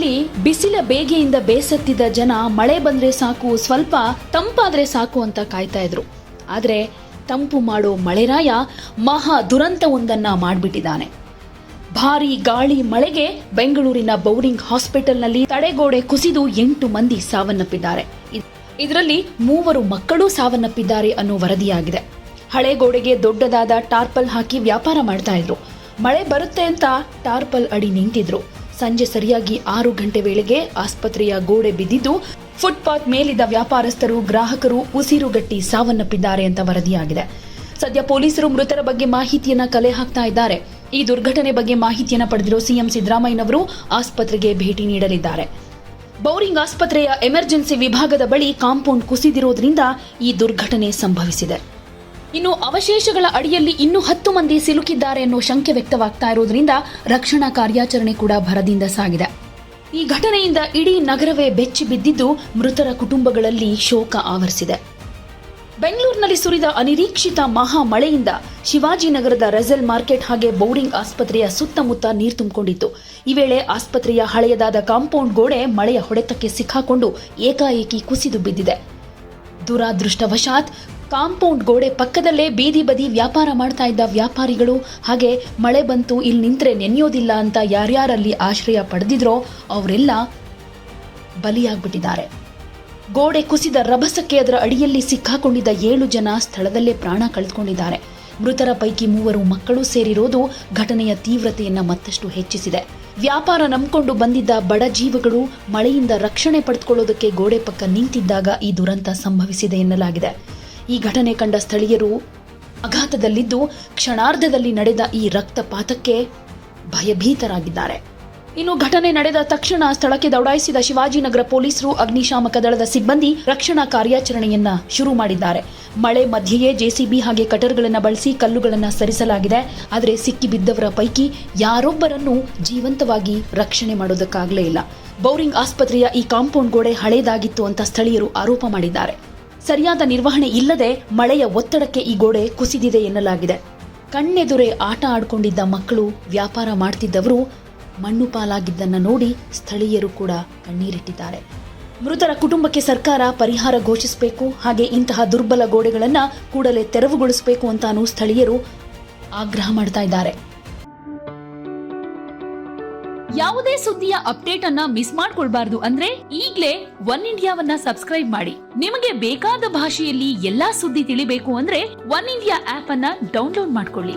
ಬೆಂಗಳೂರಿನಲ್ಲಿ ಬಿಸಿಲ ಬೇಗೆಯಿಂದ ಬೇಸತ್ತಿದ್ದ ಜನ ಮಳೆ ಬಂದ್ರೆ ಸಾಕು, ಸ್ವಲ್ಪ ತಂಪಾದ್ರೆ ಸಾಕು ಅಂತ ಕಾಯ್ತಾ ಇದ್ರು. ಆದ್ರೆ ತಂಪು ಮಾಡೋ ಮಳೆರಾಯ ಮಹಾ ದುರಂತವೊಂದನ್ನ ಮಾಡ್ಬಿಟ್ಟಿದ್ದಾನೆ. ಭಾರೀ ಗಾಳಿ ಮಳೆಗೆ ಬೆಂಗಳೂರಿನ ಬೌರಿಂಗ್ ಹಾಸ್ಪಿಟಲ್ನಲ್ಲಿ ತಡೆಗೋಡೆ ಕುಸಿದು 8 ಮಂದಿ ಸಾವನ್ನಪ್ಪಿದ್ದಾರೆ. ಇದರಲ್ಲಿ 3 ಮಕ್ಕಳು ಸಾವನ್ನಪ್ಪಿದ್ದಾರೆ ಅನ್ನೋ ವರದಿಯಾಗಿದೆ. ಹಳೆ ಗೋಡೆಗೆ ದೊಡ್ಡದಾದ ಟಾರ್ಪಲ್ ಹಾಕಿ ವ್ಯಾಪಾರ ಮಾಡ್ತಾ ಇದ್ರು. ಮಳೆ ಬರುತ್ತೆ ಅಂತ ಟಾರ್ಪಲ್ ಅಡಿ ನಿಂತಿದ್ರು. ಸಂಜೆ ಸರಿಯಾಗಿ 6 ಗಂಟೆ ವೇಳೆಗೆ ಆಸ್ಪತ್ರೆಯ ಗೋಡೆ ಬಿದ್ದಿದ್ದು ಫುಟ್ಪಾತ್ ಮೇಲಿದ್ದ ವ್ಯಾಪಾರಸ್ಥರು, ಗ್ರಾಹಕರು ಉಸಿರುಗಟ್ಟಿ ಸಾವನ್ನಪ್ಪಿದ್ದಾರೆ ಅಂತ ವರದಿಯಾಗಿದೆ. ಸದ್ಯ ಪೊಲೀಸರು ಮೃತರ ಬಗ್ಗೆ ಮಾಹಿತಿಯನ್ನ ಕಲೆ ಹಾಕ್ತಾ ಇದ್ದಾರೆ. ಈ ದುರ್ಘಟನೆ ಬಗ್ಗೆ ಮಾಹಿತಿಯನ್ನ ಪಡೆದಿರೋ ಸಿಎಂ ಸಿದ್ದರಾಮಯ್ಯನವರು ಆಸ್ಪತ್ರೆಗೆ ಭೇಟಿ ನೀಡಲಿದ್ದಾರೆ. ಬೌರಿಂಗ್ ಆಸ್ಪತ್ರೆಯ ಎಮರ್ಜೆನ್ಸಿ ವಿಭಾಗದ ಬಳಿ ಕಾಂಪೌಂಡ್ ಕುಸಿದಿರೋದ್ರಿಂದ ಈ ದುರ್ಘಟನೆ ಸಂಭವಿಸಿದೆ. ಇನ್ನು ಅವಶೇಷಗಳ ಅಡಿಯಲ್ಲಿ ಇನ್ನೂ 10 ಮಂದಿ ಸಿಲುಕಿದ್ದಾರೆ ಅನ್ನೋ ಶಂಕೆ ವ್ಯಕ್ತವಾಗ್ತಾ ಇರೋದ್ರಿಂದ ರಕ್ಷಣಾ ಕಾರ್ಯಾಚರಣೆ ಕೂಡ ಭರದಿಂದ ಸಾಗಿದೆ. ಈ ಘಟನೆಯಿಂದ ಇಡೀ ನಗರವೇ ಬೆಚ್ಚಿ ಬಿದ್ದಿದ್ದು ಮೃತರ ಕುಟುಂಬಗಳಲ್ಲಿ ಶೋಕ ಆವರಿಸಿದೆ. ಬೆಂಗಳೂರಿನಲ್ಲಿ ಸುರಿದ ಅನಿರೀಕ್ಷಿತ ಮಹಾ ಮಳೆಯಿಂದ ಶಿವಾಜಿನಗರದ ರೆಸೆಲ್ ಮಾರ್ಕೆಟ್ ಹಾಗೆ ಬೌರಿಂಗ್ ಆಸ್ಪತ್ರೆಯ ಸುತ್ತಮುತ್ತ ನೀರು ತುಂಬಿಕೊಂಡಿತ್ತು. ಈ ವೇಳೆ ಆಸ್ಪತ್ರೆಯ ಹಳೆಯದಾದ ಕಾಂಪೌಂಡ್ ಗೋಡೆ ಮಳೆಯ ಹೊಡೆತಕ್ಕೆ ಸಿಕ್ಕಾಕೊಂಡು ಏಕಾಏಕಿ ಕುಸಿದು ಬಿದ್ದಿದೆ. ದುರಾದೃಷ್ಟವಶಾತ್ ಕಾಂಪೌಂಡ್ ಗೋಡೆ ಪಕ್ಕದಲ್ಲೇ ಬೀದಿ ಬದಿ ವ್ಯಾಪಾರ ಮಾಡ್ತಾ ಇದ್ದ ವ್ಯಾಪಾರಿಗಳು ಹಾಗೆ ಮಳೆ ಬಂತು ಇಲ್ಲಿ ನಿಂತ್ರೆ ನೆನೆಯೋದಿಲ್ಲ ಅಂತ ಯಾರ್ಯಾರಲ್ಲಿ ಆಶ್ರಯ ಪಡೆದಿದ್ರೋ ಅವರೆಲ್ಲ ಬಲಿಯಾಗ್ಬಿಟ್ಟಿದ್ದಾರೆ. ಗೋಡೆ ಕುಸಿದ ರಭಸಕ್ಕೆ ಅದರ ಅಡಿಯಲ್ಲಿ ಸಿಕ್ಕಾಕೊಂಡಿದ್ದ 7 ಜನ ಸ್ಥಳದಲ್ಲೇ ಪ್ರಾಣ ಕಳೆದುಕೊಂಡಿದ್ದಾರೆ. ಮೃತರ ಪೈಕಿ 3 ಮಕ್ಕಳು ಸೇರಿರೋದು ಘಟನೆಯ ತೀವ್ರತೆಯನ್ನ ಮತ್ತಷ್ಟು ಹೆಚ್ಚಿಸಿದೆ. ವ್ಯಾಪಾರ ನಂಬಿಕೊಂಡು ಬಂದಿದ್ದ ಬಡ ಜೀವಗಳು ಮಳೆಯಿಂದ ರಕ್ಷಣೆ ಪಡೆದುಕೊಳ್ಳೋದಕ್ಕೆ ಗೋಡೆ ಪಕ್ಕ ನಿಂತಿದ್ದಾಗ ಈ ದುರಂತ ಸಂಭವಿಸಿದೆ ಎನ್ನಲಾಗಿದೆ. ಈ ಘಟನೆ ಕಂಡ ಸ್ಥಳೀಯರು ಆಘಾತದಲ್ಲಿದ್ದು ಕ್ಷಣಾರ್ಧದಲ್ಲಿ ನಡೆದ ಈ ರಕ್ತಪಾತಕ್ಕೆ ಭಯಭೀತರಾಗಿದ್ದಾರೆ. ಇನ್ನು ಘಟನೆ ನಡೆದ ತಕ್ಷಣ ಸ್ಥಳಕ್ಕೆ ದೌಡಾಯಿಸಿದ ಶಿವಾಜಿನಗರ ಪೊಲೀಸರು, ಅಗ್ನಿಶಾಮಕ ದಳದ ಸಿಬ್ಬಂದಿ ರಕ್ಷಣಾ ಕಾರ್ಯಾಚರಣೆಯನ್ನ ಶುರು ಮಾಡಿದ್ದಾರೆ. ಮಳೆ ಮಧ್ಯೆಯೇ ಜೆಸಿಬಿ ಹಾಗೆ ಕಟರ್ಗಳನ್ನು ಬಳಸಿ ಕಲ್ಲುಗಳನ್ನು ಸರಿಸಲಾಗಿದೆ. ಆದರೆ ಸಿಕ್ಕಿ ಬಿದ್ದವರ ಪೈಕಿ ಯಾರೊಬ್ಬರನ್ನೂ ಜೀವಂತವಾಗಿ ರಕ್ಷಣೆ ಮಾಡೋದಕ್ಕಾಗಲೇ ಇಲ್ಲ. ಬೌರಿಂಗ್ ಆಸ್ಪತ್ರೆಯ ಈ ಕಾಂಪೌಂಡ್ ಗೋಡೆ ಹಳೇದಾಗಿತ್ತು ಅಂತ ಸ್ಥಳೀಯರು ಆರೋಪ ಮಾಡಿದ್ದಾರೆ. ಸರಿಯಾದ ನಿರ್ವಹಣೆ ಇಲ್ಲದೆ ಮಳೆಯ ಒತ್ತಡಕ್ಕೆ ಈ ಗೋಡೆ ಕುಸಿದಿದೆ ಎನ್ನಲಾಗಿದೆ. ಕಣ್ಣೆದುರೇ ಆಟ ಆಡ್ಕೊಂಡಿದ್ದ ಮಕ್ಕಳು, ವ್ಯಾಪಾರ ಮಾಡ್ತಿದ್ದವರು ಮಣ್ಣು ಪಾಲಾಗಿದ್ದನ್ನ ನೋಡಿ ಸ್ಥಳೀಯರು ಕೂಡ ಕಣ್ಣೀರಿಟ್ಟಿದ್ದಾರೆ. ಮೃತರ ಕುಟುಂಬಕ್ಕೆ ಸರ್ಕಾರ ಪರಿಹಾರ ಘೋಷಿಸಬೇಕು, ಹಾಗೆ ಇಂತಹ ದುರ್ಬಲ ಗೋಡೆಗಳನ್ನ ಕೂಡಲೇ ತೆರವುಗೊಳಿಸಬೇಕು ಅಂತಾನೂ ಸ್ಥಳೀಯರು ಆಗ್ರಹ ಮಾಡ್ತಾ ಇದ್ದಾರೆ. ಯಾವುದೇ ಸುದ್ದಿಯ ಅಪ್ಡೇಟ್ ಅನ್ನ ಮಿಸ್ ಮಾಡ್ಕೊಳ್ಬಾರ್ದು ಅಂದ್ರೆ ಈಗ್ಲೇ ಒನ್ ಇಂಡಿಯಾವನ್ನ ಸಬ್ಸ್ಕ್ರೈಬ್ ಮಾಡಿ. ನಿಮಗೆ ಬೇಕಾದ ಭಾಷೆಯಲ್ಲಿ ಎಲ್ಲಾ ಸುದ್ದಿ ತಿಳಿಬೇಕು ಅಂದ್ರೆ ಒನ್ ಇಂಡಿಯಾ ಆಪ್ ಅನ್ನ ಡೌನ್ಲೋಡ್ ಮಾಡ್ಕೊಳ್ಳಿ.